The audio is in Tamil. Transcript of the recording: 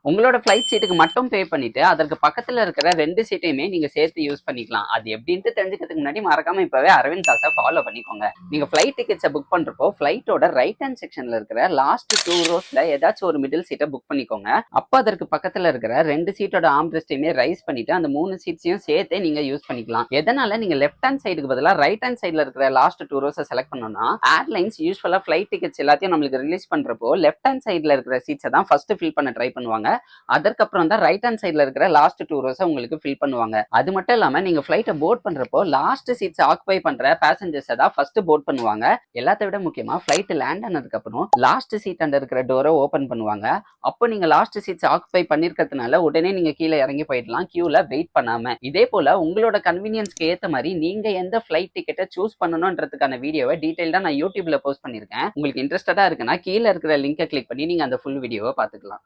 உங்களோட ஃபிளைட் சீட்டுக்கு மட்டும் பே பண்ணிட்டு அதற்கு பக்கத்துல இருக்கிற 2 சீட்டையுமே நீங்க சேர்த்து யூஸ் பண்ணிக்கலாம். அது எப்படின்ட்டு தெரிஞ்சுக்கிறதுக்கு முன்னாடி மறக்காம இப்பவே அரவிந்த் தாஸை ஃபாலோ பண்ணிக்கோங்க. நீங்க ஃபிளைட் டிக்கெட்ஸை புக் பண்றப்போ ஃபிளைட்டோட ரைட் ஹேண்ட் செக்ஷன்ல இருக்கிற லாஸ்ட் 2 ரோஸ்ல ஏதாச்சும் ஒரு மிடில் சீட்டை புக் பண்ணிக்கோங்க. அப்ப அதற்கு பக்கத்துல இருக்கிற 2 சீட்டோட ஆம்ரெஸ்டையுமே ரைஸ் பண்ணிட்டு அந்த 3 சீட்ஸையும் சேர்த்து நீங்க யூஸ் பண்ணிக்கலாம். எதனால நீங்க லெஃப்ட் ஹேண்ட் சைடுக்கு பதிலா ரைட் ஹேண்ட் சைடுல இருக்கிற லாஸ்ட் 2 ரோஸை செலக்ட் பண்ணோம்னா, ஏர்லைன்ஸ் யூஸ்வலா ஃபிளைட் டிக்கெட்ஸ் எல்லாத்தையும் நம்மளுக்கு ரிலீஸ் பண்றப்போ லெஃப்ட் ஹேண்ட் சைடுல இருக்கிற சீட்ஸை தான் ஃபர்ஸ்ட் ஃபில் பண்ண ட்ரை பண்ணுவாங்க. அதற்கப்புறம் தான் ரைட் ஹேண்ட் சைடுல இருக்கிற லாஸ்ட் 2 ரோஸை உங்களுக்கு ஃபில் பண்ணுவாங்க. அது மட்டும் இல்லாம நீங்க ஃபிளைட்டை போர்ட் பண்றப்போ லாஸ்ட் சீட்ஸ் ஆக்குபை பண்ற பேசஞ்சர்ஸை தான் ஃபர்ஸ்ட் போர்ட் பண்ணுவாங்க. எல்லாத்தை விட முக்கியமா ஃபிளைட் லேண்ட் ஆனதுக்கு அப்புறம் லாஸ்ட் சீட் அண்ட் இருக்கிற டோரை ஓபன் பண்ணுவாங்க. அப்போ நீங்க லாஸ்ட் சீட்ஸ் ஆக்குபை பண்ணிருக்கிறதுனால உடனே நீங்க கீழே இறங்கி போயிடலாம், கியூல வெயிட் பண்ணாம. இதே போல உங்களோட கன்வீனியன்ஸ்க்கு ஏத்த மாதிரி நீங்க எந்த ஃபிளைட் டிக்கெட்டை சூஸ் பண்ணணும்ன்றதுக்கான வீடியோவை டீடைல்டா நான் யூடியூப்ல போஸ்ட் பண்ணிருக்கேன். உங்களுக்கு இன்ட்ரெஸ்டடா இருக்குன்னா கீழே இருக்கிற லிங்கை கிளிக் பண்ணி நீங்க அந்த ஃபுல் வீடியோவை பார்த்துக்கலாம்.